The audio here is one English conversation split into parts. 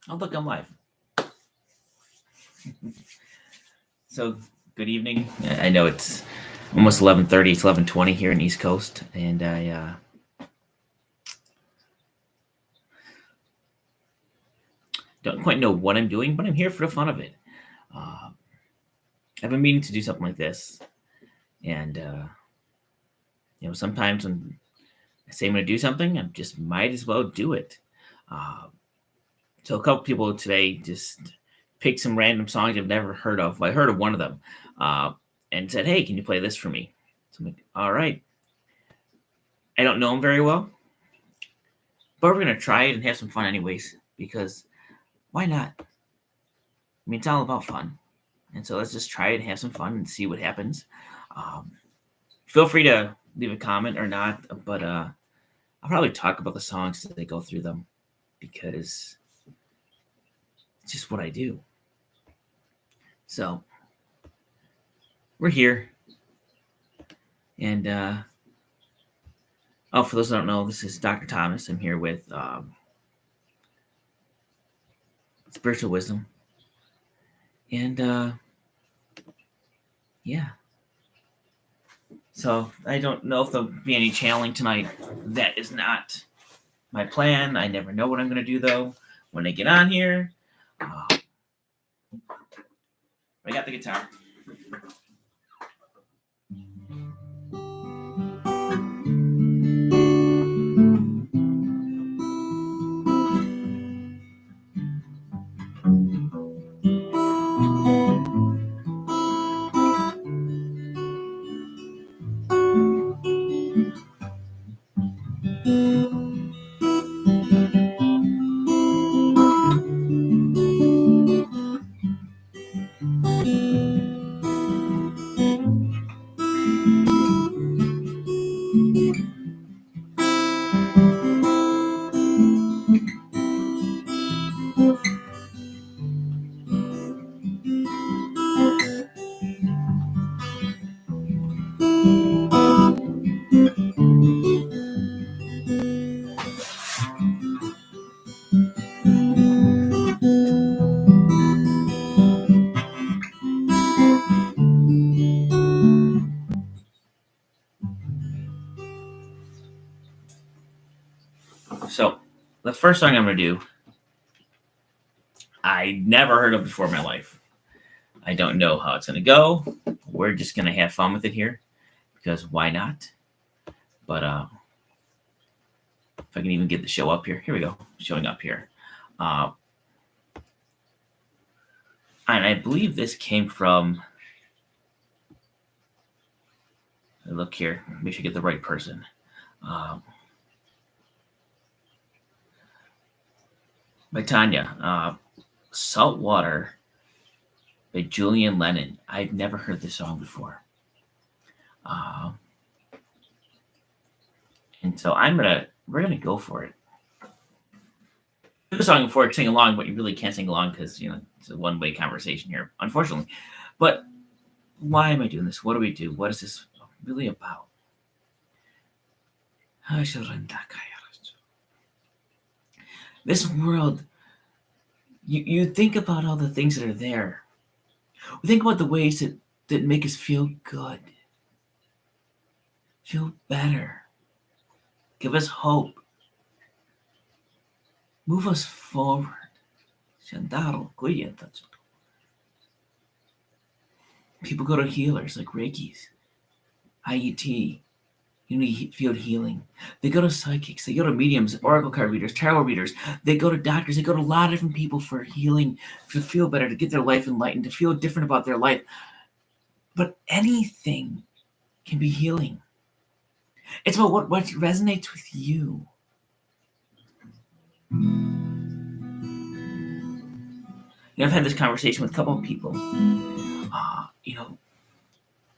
Oh, look, I'm live. So, good evening. I know it's almost 11:30. It's 11:20 here in East Coast, and I don't quite know what I'm doing, but I'm here for the fun of it. Uh, I've been meaning to do something like this, and sometimes when I say I'm going to do something, I just might as well do it. Uh, so, a couple people today just picked some random songs I've never heard of. Well, I heard of one of them, uh, and said, "Hey, can you play this for me?" So I'm like, "All right." I don't know them very well, but we're gonna try it and have some fun anyways, because why not? I mean, it's all about fun, and so let's just try it and have some fun and see what happens. Um, Feel free to leave a comment or not, but I'll probably talk about the songs as I go through them because it's just what I do. So we're here, and for those who don't know, this is Dr. Thomas. I'm here with Spiritual Wisdom, and yeah. So I don't know if there'll be any channeling tonight. That is not my plan. I never know what I'm going to do though when I get on here. I got the guitar. So the first song I'm going to do, I never heard of before in my life. I don't know how it's going to go. We're just going to have fun with it here because why not? But if I can even get the show up here. Here we go. Showing up here. And I believe this came from, look here, make sure I get the right person. By Tanya, Salt Water by Julian Lennon. I've never heard this song before. And so we're gonna go for it. The song before it, sing along, but you really can't sing along because it's a one-way conversation here, unfortunately. But why am I doing this? What do we do? What is this really about? This world, you think about all the things that are there. We think about the ways that make us feel good, feel better, give us hope, move us forward. People go to healers like Reiki's, IET, Unity Field Healing. They go to psychics. They go to mediums, oracle card readers, tarot readers. They go to doctors. They go to a lot of different people for healing, to feel better, to get their life enlightened, to feel different about their life. But anything can be healing. It's about what resonates with you. I've had this conversation with a couple of people.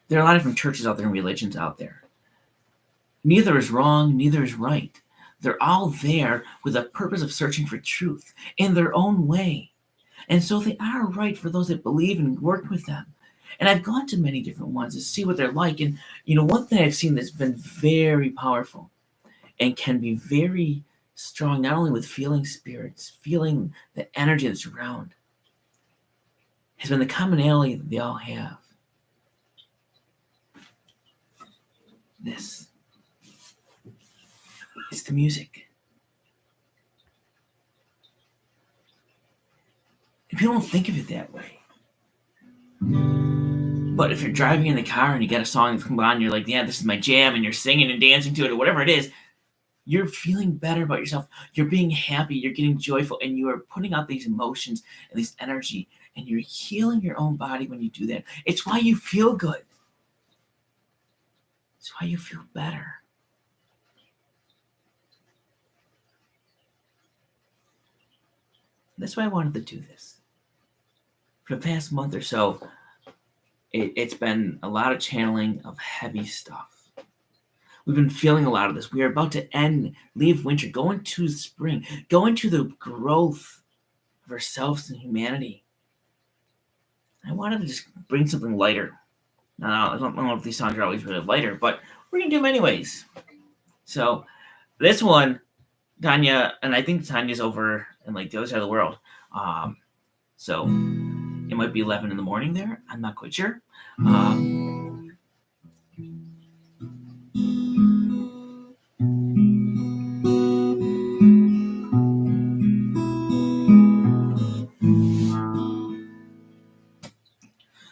There are a lot of different churches out there and religions out there. Neither is wrong, neither is right. They're all there with a purpose of searching for truth in their own way. And so they are right for those that believe and work with them. And I've gone to many different ones to see what they're like. And, one thing I've seen that's been very powerful and can be very strong not only with feeling spirits, feeling the energy that's around, has been the commonality that they all have. This. It's the music. And people don't think of it that way. But if you're driving in the car and you got a song that's come on, you're like, yeah, this is my jam, and you're singing and dancing to it or whatever it is, you're feeling better about yourself. You're being happy. You're getting joyful, and you are putting out these emotions and this energy, and you're healing your own body when you do that. It's why you feel good. It's why you feel better. That's why I wanted to do this. For the past month or so, it's been a lot of channeling of heavy stuff. We've been feeling a lot of this. We are about to leave winter, go into spring, go into the growth of ourselves and humanity. I wanted to just bring something lighter. Now, I don't know if these songs are always really lighter, but we're going to do them anyways. So this one, Tanya, and I think Tanya's over in like the other side of the world. So it might be 11 in the morning there. I'm not quite sure.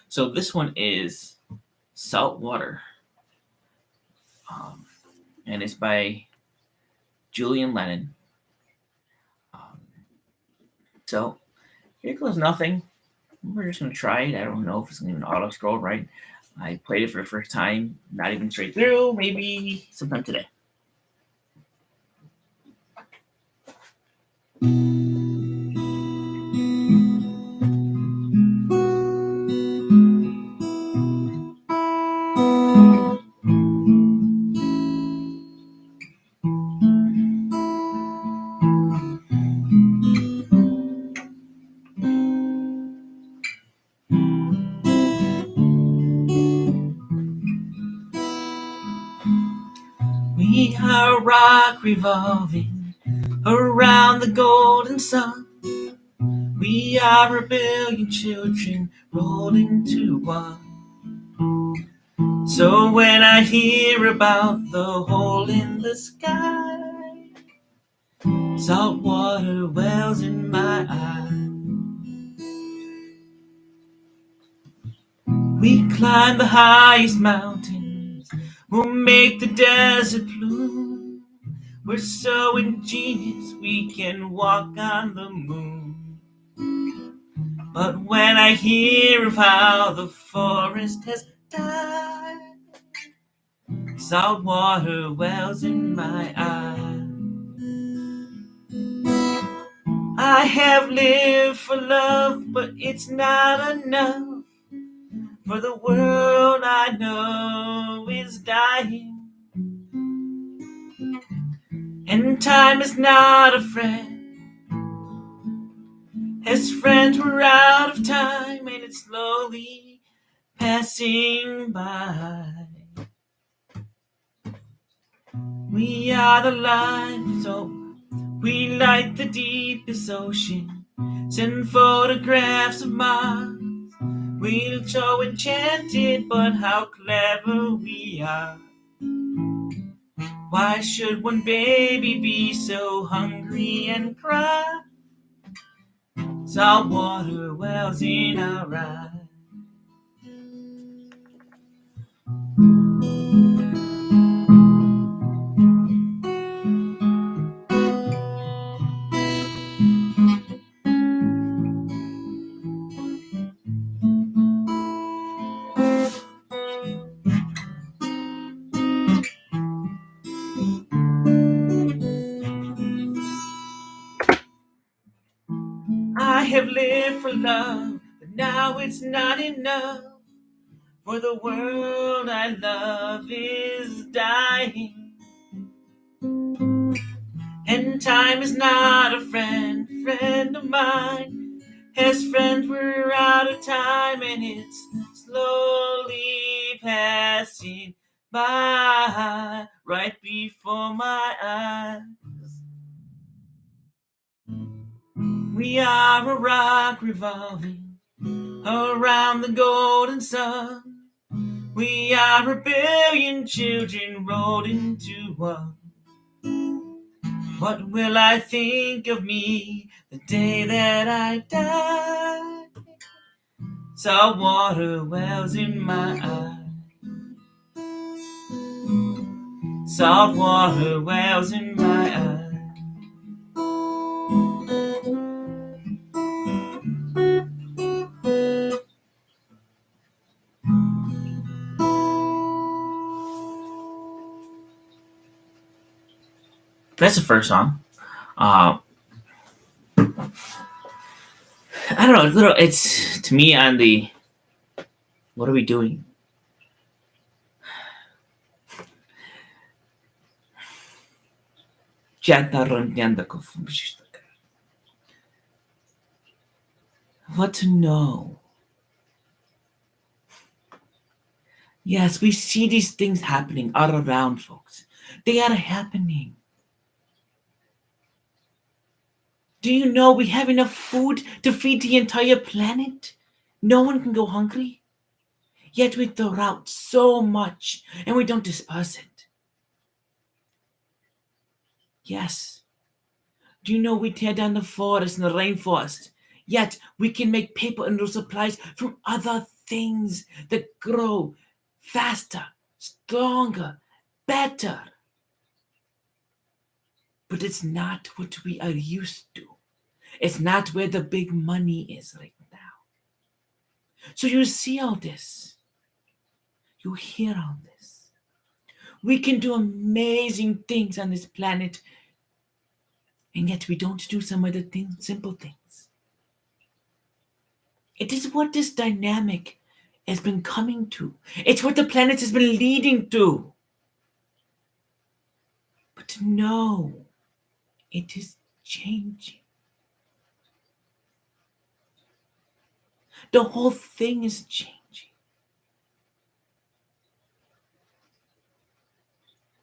So this one is Salt Water. And it's by Julian Lennon. So here goes nothing. We're just going to try it. I don't know if it's going to even auto-scroll right. I played it for the first time, not even straight through, maybe sometime today. We are a rock revolving around the golden sun. We are a billion children rolled into one. So when I hear about the hole in the sky, salt water wells in my eye. We climb the highest mountains, we'll make the desert bloom. We're so ingenious we can walk on the moon. But when I hear of how the forest has died, salt water wells in my eye. I have lived for love, but it's not enough. For the world I know is dying, and time is not a friend. As friends we're out of time, and it's slowly passing by. We are the light, so we light the deepest ocean. Send photographs of Mars. We're so enchanted, but how clever we are. Why should one baby be so hungry and cry? Salt water wells in our eyes. I have lived for love, but now it's not enough. For the world I love is dying, and time is not a friend of mine. As friends we're out of time, and it's slowly passing by right before my eyes. We are a rock revolving around the golden sun. We are a billion children rolled into one. What will I think of me the day that I die? Salt water wells in my eye. Salt water wells in my eye. That's the first song. I don't know. It's to me on the what are we doing? What to know? Yes, we see these things happening all around, folks. They are happening. Do you know we have enough food to feed the entire planet? No one can go hungry. Yet we throw out so much and we don't disperse it. Yes. Do you know we tear down the forest and the rainforest? Yet we can make paper and those supplies from other things that grow faster, stronger, better. But it's not what we are used to. It's not where the big money is right now. So you see all this. You hear all this. We can do amazing things on this planet, and yet we don't do some of the simple things. It is what this dynamic has been coming to. It's what the planet has been leading to. But no, it is changing. The whole thing is changing.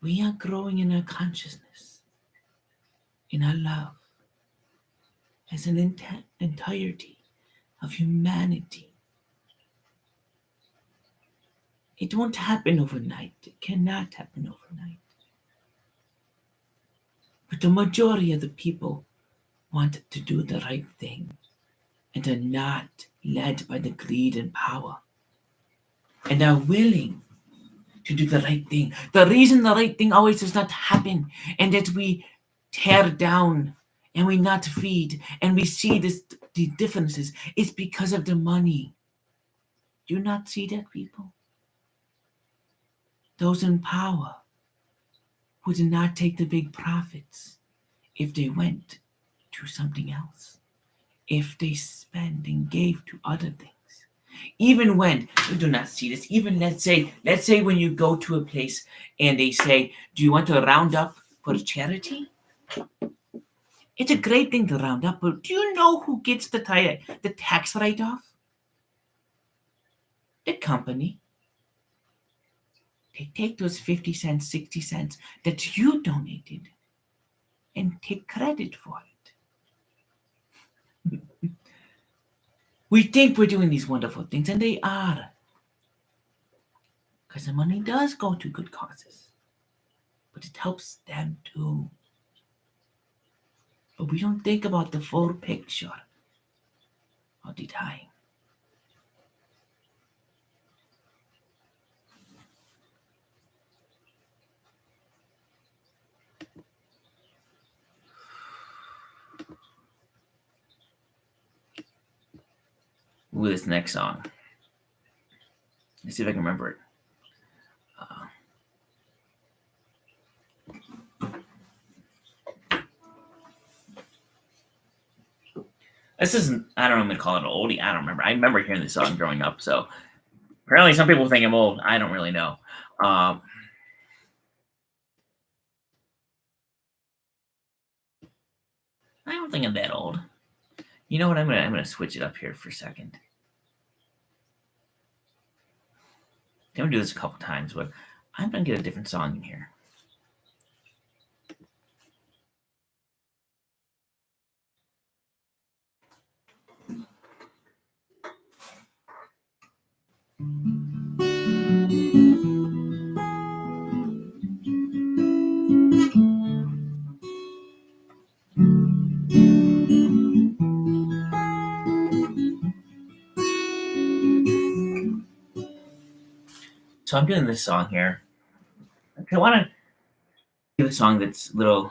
We are growing in our consciousness, in our love, as an entirety of humanity. It won't happen overnight. It cannot happen overnight. But the majority of the people want to do the right thing and are not led by the greed and power and are willing to do the right thing. The reason the right thing always does not happen and that we tear down and we not feed and we see the differences is because of the money. Do you not see that, people? Those in power would not take the big profits if they went to something else, if they spent and gave to other things. Even when you do not see this, even let's say when you go to a place and they say, do you want to round up for charity? It's a great thing to round up, but do you know who gets the tax write-off? The company. They take those 50 cents, 60 cents that you donated and take credit for it. We think we're doing these wonderful things, and they are. Because the money does go to good causes. But it helps them too. But we don't think about the full picture all the time. With this next song. Let's see if I can remember it. This isn't, I don't know if I'm going to call it an oldie. I don't remember. I remember hearing this song growing up. So apparently some people think I'm old. I don't really know. I don't think I'm that old. You know what? I'm gonna switch it up here for a second. I'm gonna do this a couple times, but I'm gonna get a different song in here. So I'm doing this song here. I want to give a song that's a little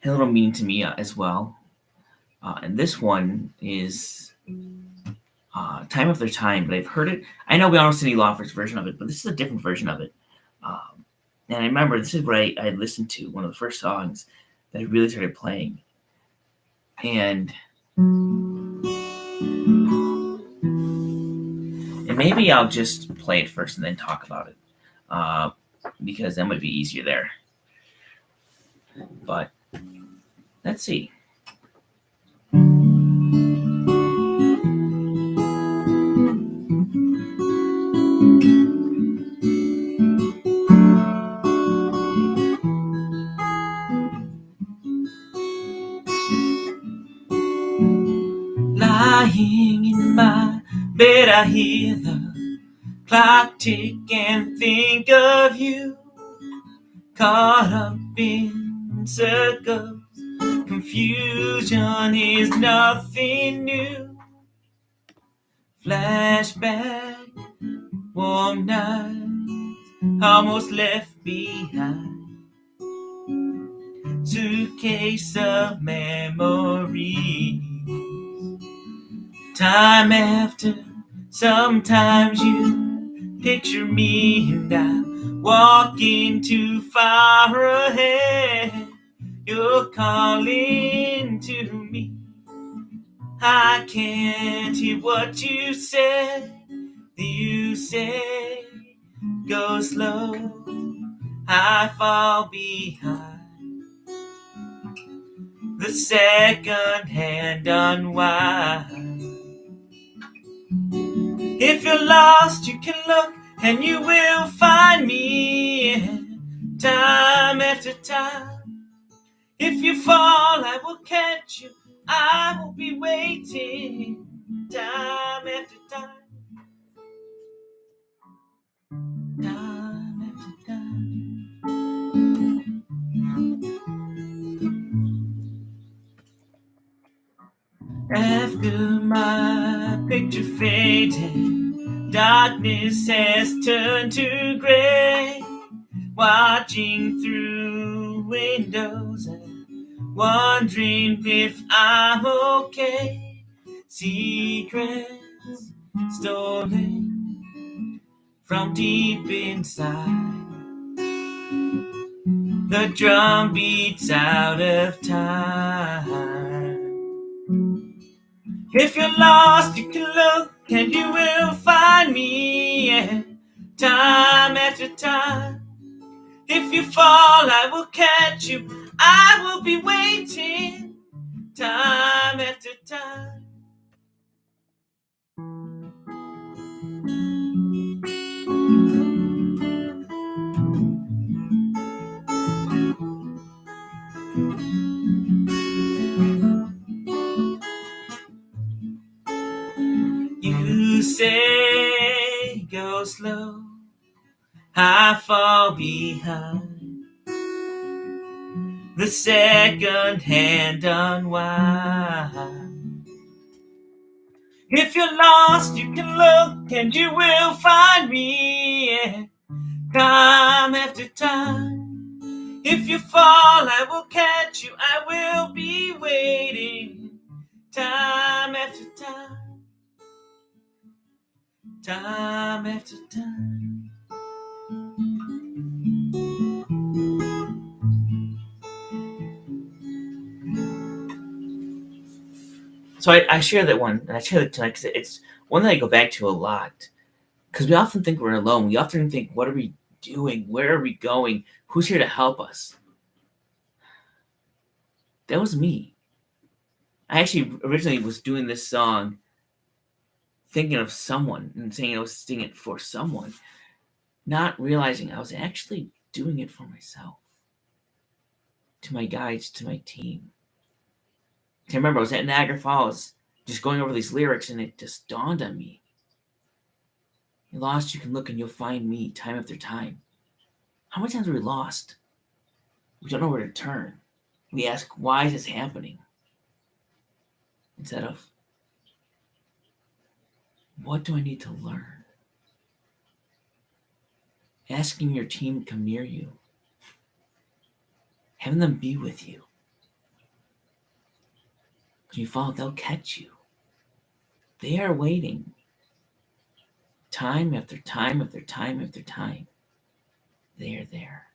meaning to me as well. And this one is Time After Time, but I've heard it. I know we all know Cyndi Lauper's version of it, but this is a different version of it. And I remember this is what I listened to, one of the first songs that I really started playing. And maybe I'll just play it first and then talk about it, because that might be easier there. But let's see. Lying in my bed, I hear the clock tick and think of you. Caught up in circles, confusion is nothing new. Flashback, warm nights, almost left behind. Suitcase of memories. Time after, sometimes you picture me and I'm walking too far ahead. You're calling to me. I can't hear what you said. You say, go slow, I fall behind. The second hand unwind. If you're lost, you can look and you will find me. Time after time. If you fall, I will catch you. I will be waiting. Time after time. Time after time. After my picture faded, darkness has turned to gray. Watching through windows and wondering if I'm okay. Secrets stolen from deep inside. The drum beats out of time. If you're lost, you can look and you will find me. Yeah. Time after time. If you fall, I will catch you. I will be waiting. Time after time. You say go slow, I fall behind. The second hand unwind. If you're lost, you can look and you will find me. Yeah. Time after time. If you fall, I will catch you. I will be waiting. Time after time. Time after time. So I share that one, and I share it tonight because it's one that I go back to a lot. Because we often think we're alone. We often think, what are we doing? Where are we going? Who's here to help us? That was me. I actually originally was doing this song thinking of someone and saying I was singing it for someone, not realizing I was actually doing it for myself, to my guides, to my team. I remember I was at Niagara Falls just going over these lyrics, and it just dawned on me. You're lost, you can look and you'll find me time after time. How many times are we lost? We don't know where to turn. We ask, why is this happening? Instead of, what do I need to learn? asking your team to come near you, having them be with you. When you fall, they'll catch you. They are waiting. Time after time after time after time. They are there.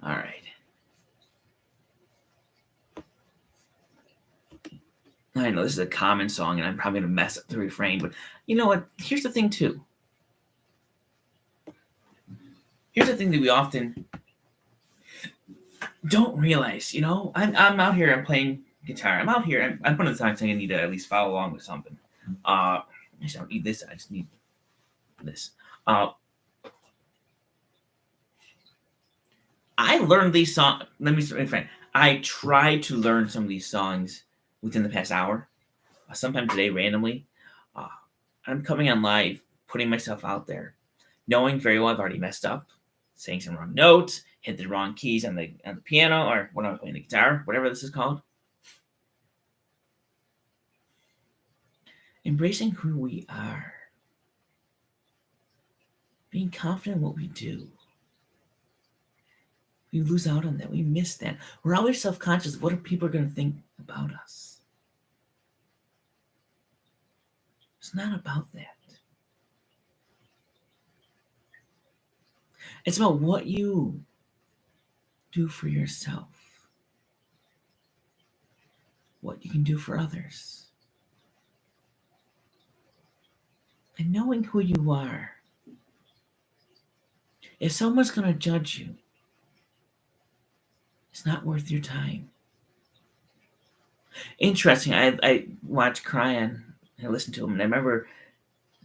All right. I know this is a common song, and I'm probably going to mess up the refrain, but you know what? Here's the thing, too. Here's the thing that we often don't realize. I'm out here, I'm playing guitar. I'm out here, I'm one of the times I need to at least follow along with something. I don't need this, I just need this. I learned these songs. Let me refrain. I tried to learn some of these songs within the past hour. Sometime today, randomly. I'm coming on live, putting myself out there, knowing very well I've already messed up, saying some wrong notes, hit the wrong keys on the piano, or when I'm playing the guitar, whatever this is called. Embracing who we are. Being confident in what we do. We lose out on that. We miss that. We're always self-conscious of what are people going to think about us. It's not about that. It's about what you do for yourself, what you can do for others, and knowing who you are. If someone's going to judge you, it's not worth your time. Interesting. I watched Cryan. I listened to him, and I remember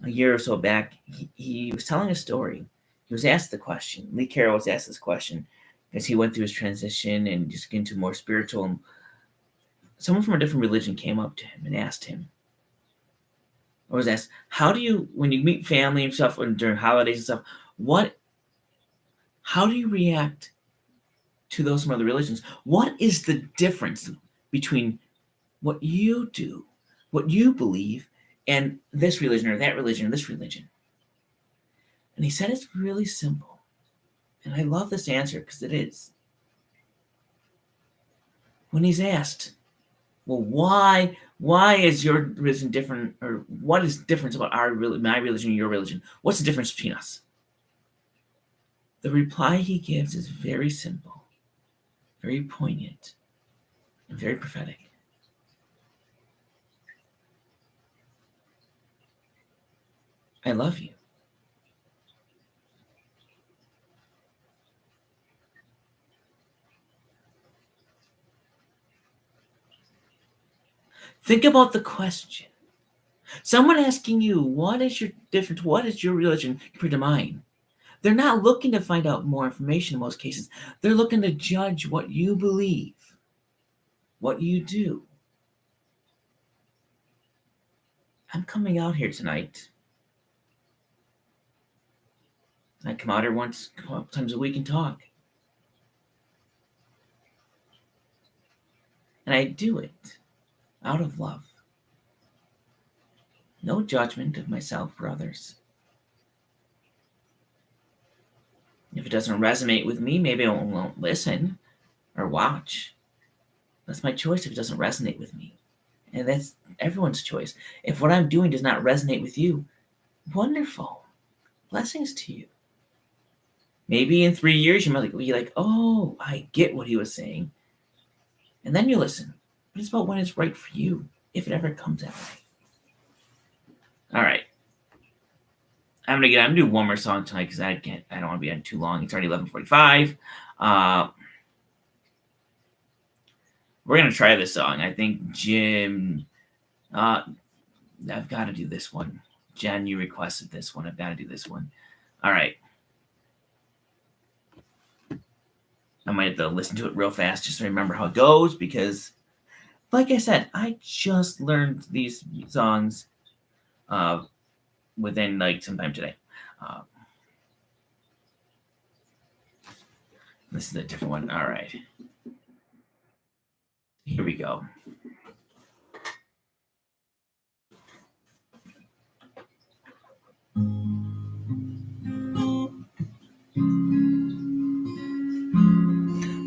a year or so back, he was telling a story. He was asked the question. Lee Carroll was asked this question because he went through his transition and just into more spiritual. And someone from a different religion came up to him and asked him, or was asked, how do you, when you meet family and stuff, and during holidays and stuff, how do you react to those from other religions? What is the difference between what you do, what you believe, and this religion or that religion or this religion? And he said it's really simple. And I love this answer because it is. When he's asked, well, why is your religion different, or what is the difference about my religion and your religion? What's the difference between us? The reply he gives is very simple, very poignant, and very prophetic. I love you. Think about the question. Someone asking you, what is your difference? What is your religion compared to mine? They're not looking to find out more information in most cases. They're looking to judge what you believe, what you do. I'm coming out here tonight. I come out here a couple times a week and talk. And I do it out of love. No judgment of myself or others. If it doesn't resonate with me, maybe I won't listen or watch. That's my choice if it doesn't resonate with me. And that's everyone's choice. If what I'm doing does not resonate with you, wonderful. Blessings to you. Maybe in 3 years you might be like, oh, I get what he was saying. And then you listen. But it's about when it's right for you, if it ever comes that way. All right. I'm gonna do one more song tonight because I don't want to be on too long. It's already 11:45. We're gonna try this song. I think Jim. I've got to do this one. Jen, you requested this one. I've got to do this one. All right. I might have to listen to it real fast just to remember how it goes because, like I said, I just learned these songs within sometime today. This is a different one. All right. Here we go.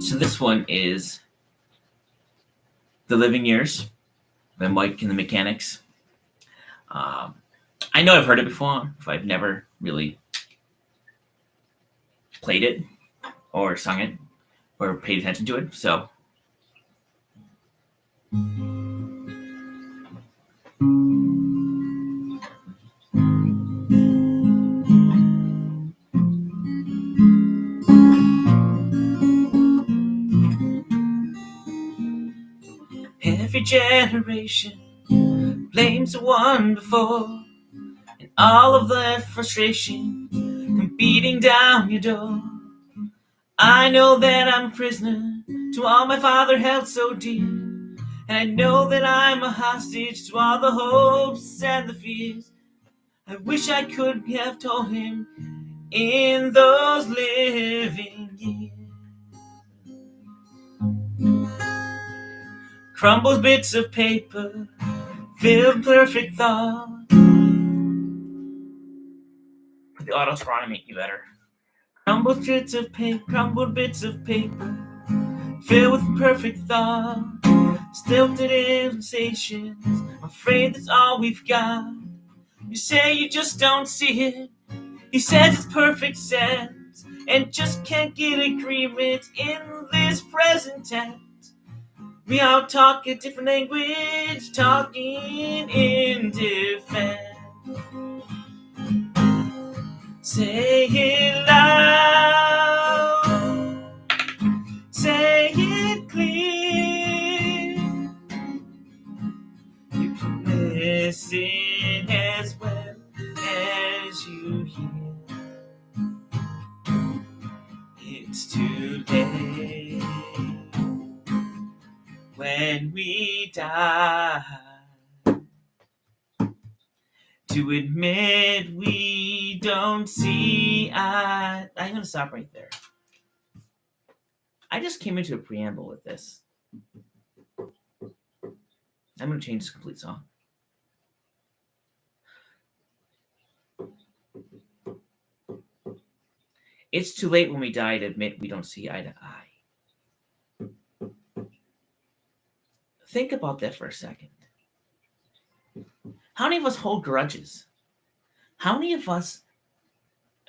So this one is The Living Years by Mike and the Mechanics. I know I've heard it before, if I've never really played it or sung it or paid attention to it. So every generation blames the one before, and all of their frustration come beating down your door. I know that I'm a prisoner to all my father held so dear, and I know that I'm a hostage to all the hopes and the fears. I wish I could have told him in those living years. Crumbles bits of paper, filled perfect thought. Put the auto on to make you better. Crumbled bits of paper, filled with perfect thought. Stilted sensations, I'm afraid that's all we've got. You say you just don't see it. He says it's perfect sense, and just can't get agreement in this present tense. We all talk a different language, talking in defense. Say it loud, say it clear. You can listen as well as you hear. It's too late when we die to admit we don't see eye. I'm going to stop right there. I just came into a preamble with this. I'm going to change this complete song. It's too late when we die to admit we don't see eye to eye. Think about that for a second. How many of us hold grudges? How many of us,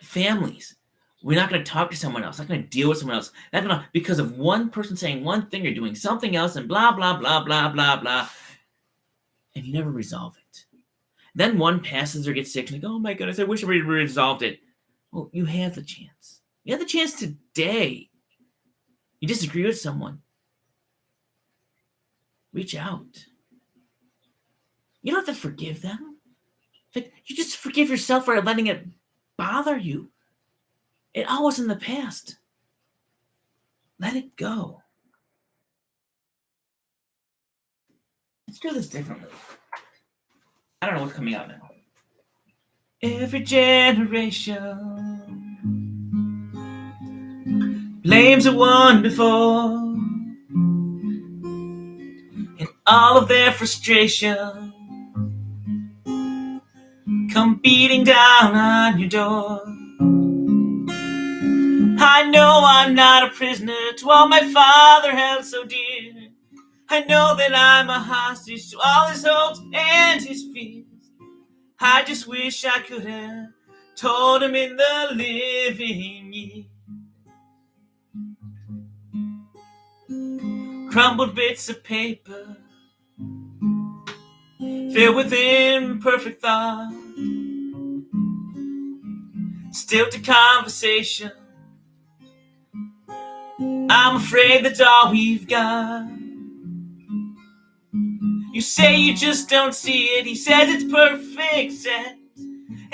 families, we're not going to talk to someone else, not going to deal with someone else, not going to, because of one person saying one thing or doing something else and blah, blah, blah, blah, blah, blah, and you never resolve it. Then one passes or gets sick and like, oh my goodness, I wish we resolved it. Well, you have the chance. You have the chance today. You disagree with someone. Reach out. You don't have to forgive them. Like, you just forgive yourself for letting it bother you. It all was in the past. Let it go. Let's do this differently. I don't know what's coming out now. Every generation blames the one before, and all of their frustration come beating down on your door. I know I'm not a prisoner to all my father held so dear. I know that I'm a hostage to all his hopes and his fears. I just wish I could have told him in the living years. Crumbled bits of paper, filled with imperfect thought. Stilted conversation, I'm afraid that's all we've got. You say you just don't see it. He says it's perfect sense,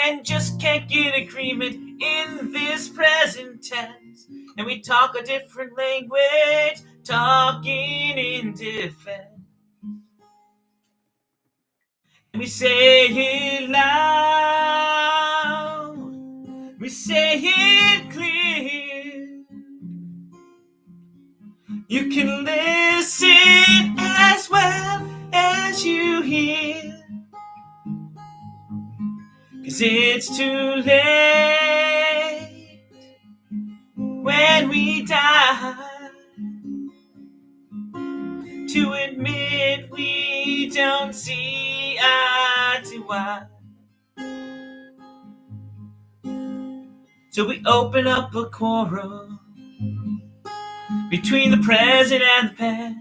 and just can't get agreement in this present tense. And we talk a different language, talking in defense. And we say it loud, we say it clear. You can listen as well as you hear. 'Cause 'Cause it's too late when we die to admit we don't see eye to eye. So we open up a quarrel between the present and the past.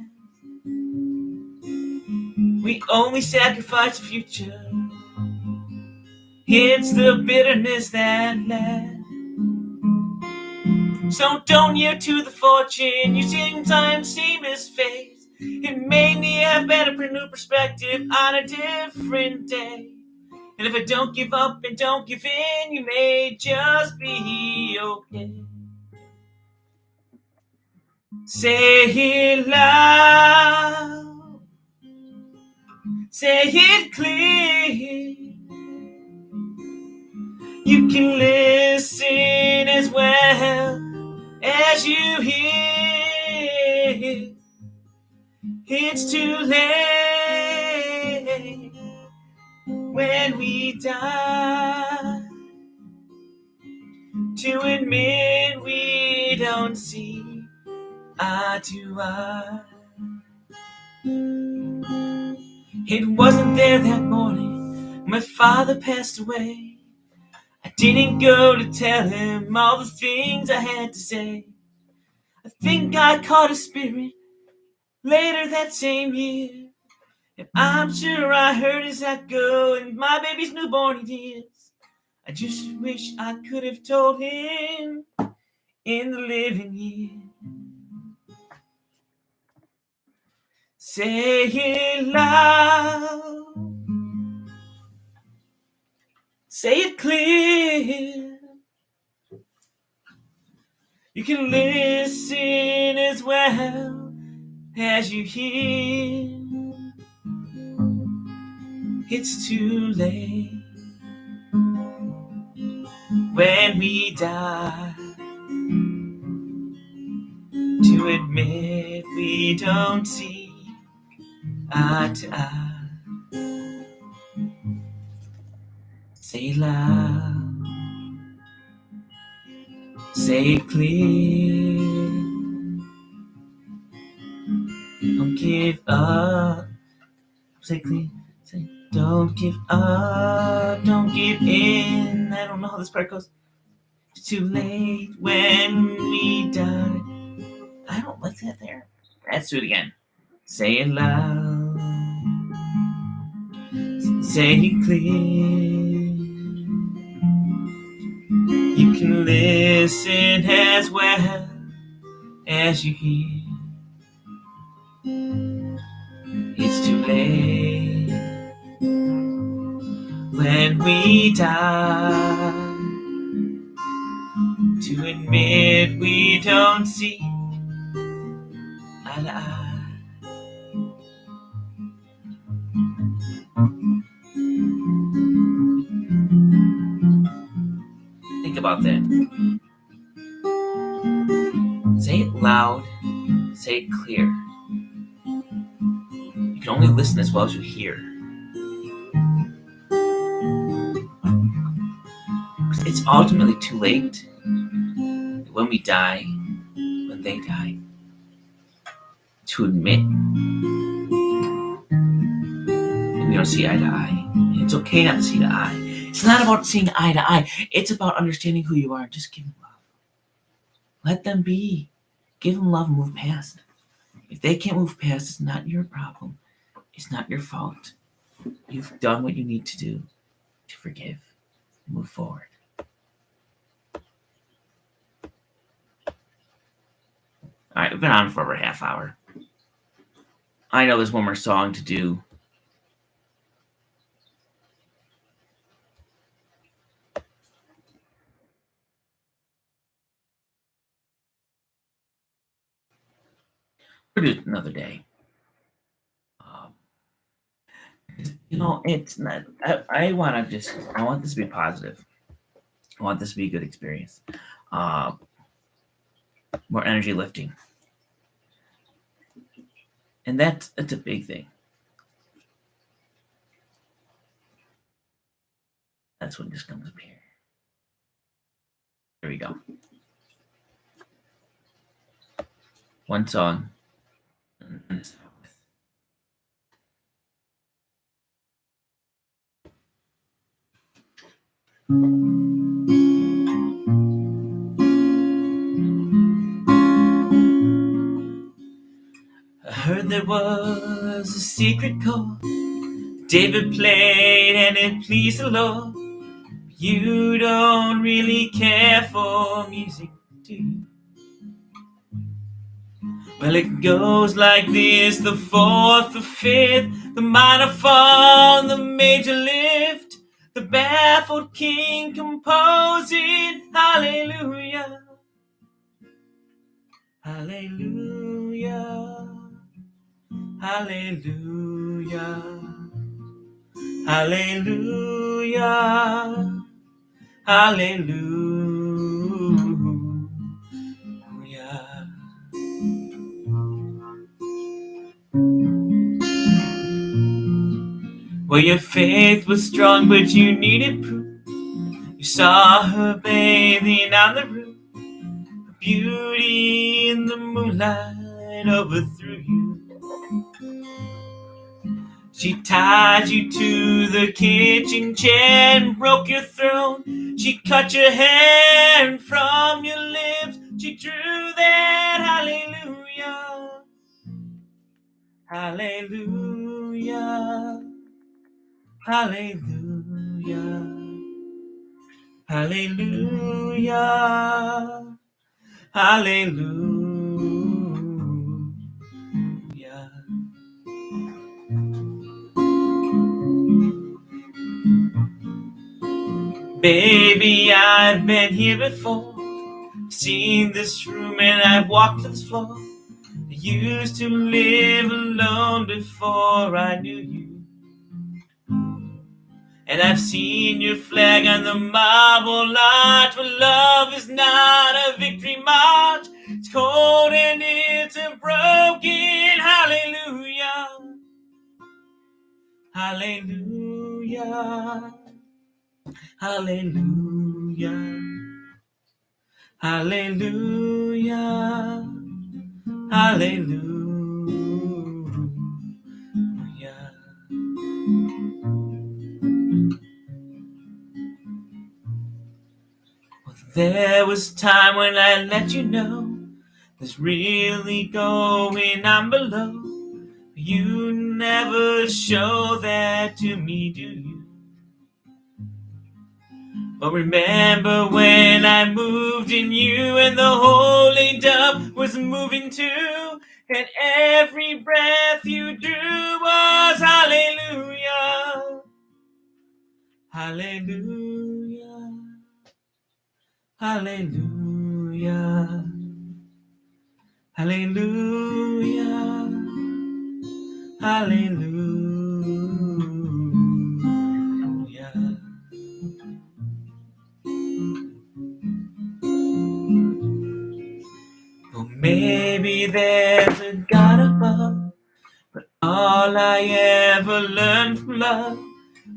We only sacrifice the future. It's the bitterness that lasts. So don't yield to the fortune you sometimes see misfaced. It made me have better new perspective on a different day. And if I don't give up and don't give in, you may just be okay. Say it loud, say it clear. You can listen as well as you hear. It's too late when we die to admit we don't see eye to eye. It wasn't there that morning my father passed away. I didn't go to tell him all the things I had to say. I think I caught a spirit later that same year, and I'm sure I heard his echo in my baby's newborn tears. I just wish I could have told him in the living year. Say it loud, say it clear. You can listen as well as you hear. It's too late when we die to admit we don't see eye to eye. Say it loud, say it clear. Don't give up. Say it clear. Say, don't give up. Don't give in. I don't know how this part goes. It's too late when we die. I don't like that there. Let's do it again. Say it loud. Say it clear. You can listen as well as you hear. It's too late when we die to admit we don't see eye to eye. Think about that. Say it loud, say it clear. You can only listen as well as you hear. It's ultimately too late when we die, when they die, to admit that we don't see eye to eye. And it's okay not to see eye to eye. It's not about seeing eye to eye. It's about understanding who you are and just giving love. Let them be. Give them love and move past. If they can't move past, it's not your problem. It's not your fault. You've done what you need to do to forgive and move forward. All right, we've been on for over a half hour. I know there's one more song to do. We'll do it another day. It's not. I want this to be positive. I want this to be a good experience. More energy lifting. And that's a big thing. That's when this comes up here. There we go. One song. I heard there was a secret chord David played and it pleased the Lord. You don't really care for music, do you? Well, it goes like this: the fourth, the fifth, the minor fall, the major lift, the baffled king composing. Hallelujah, hallelujah, hallelujah, hallelujah, hallelujah. Well, your faith was strong, but you needed proof. You saw her bathing on the roof. Her beauty in the moonlight overthrew you. She tied you to the kitchen chair and broke your throne. She cut your hair, and from your lips she drew that hallelujah, hallelujah, hallelujah, hallelujah, hallelujah. Baby, I've been here before, seen this room and I've walked this floor. I used to live alone before I knew you. And I've seen your flag on the marble arch, but love is not a victory march. It's cold and it's a broken hallelujah, hallelujah, hallelujah, hallelujah, hallelujah. Well, there was time when I let you know there's really going on below. You never show that to me, do you? But remember when I moved in you and the holy dove was moving too, and every breath you drew was hallelujah, hallelujah, hallelujah, hallelujah, hallelujah. Well, maybe there's a God above, but all I ever learned from love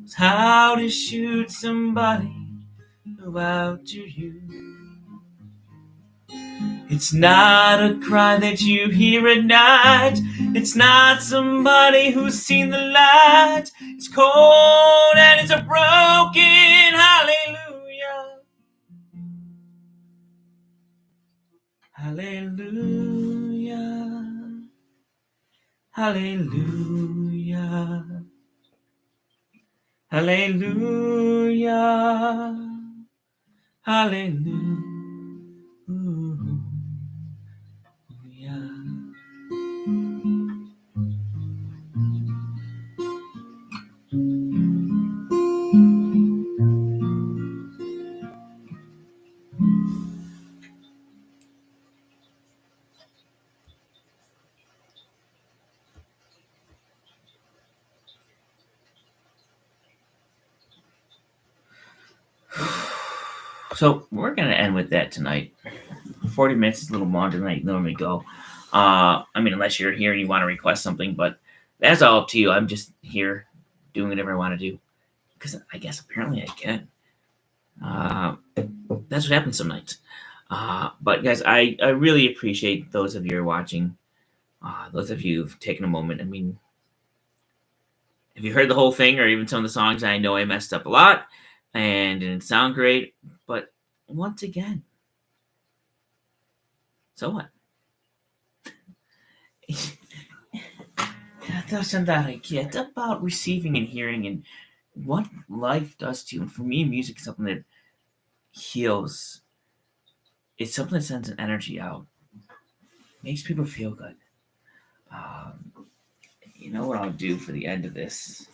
was how to shoot somebody who outdrew you. It's not a cry that you hear at night. It's not somebody who's seen the light. It's cold and it's a broken hallelujah, hallelujah, hallelujah, hallelujah, hallelujah. So we're going to end with that tonight. 40 minutes is a little longer than I normally go. I mean, unless you're here and you want to request something, but that's all up to you. I'm just here doing whatever I want to do because I guess apparently I can. That's what happens some nights. But guys, I really appreciate those of you who are watching. Those of you who've taken a moment. I mean, if you heard the whole thing or even some of the songs, I know I messed up a lot and didn't sound great. But once again, so what? That's it's about receiving and hearing and what life does to you. And for me, music is something that heals. It's something that sends an energy out, makes people feel good. Um, you know what I'll do for the end of this?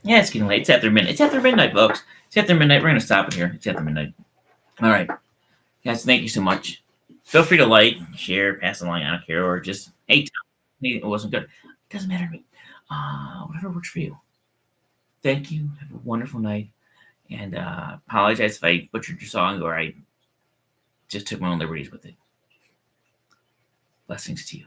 Yeah, it's getting late. It's after midnight. It's after midnight, folks. It's after midnight. We're gonna stop it here. It's after midnight. All right, guys. Thank you so much. Feel free to like, share, pass it along. I don't care, or just hey, tell me it wasn't good. It doesn't matter to me. Whatever works for you. Thank you. Have a wonderful night. And apologize if I butchered your song or I just took my own liberties with it. Blessings to you.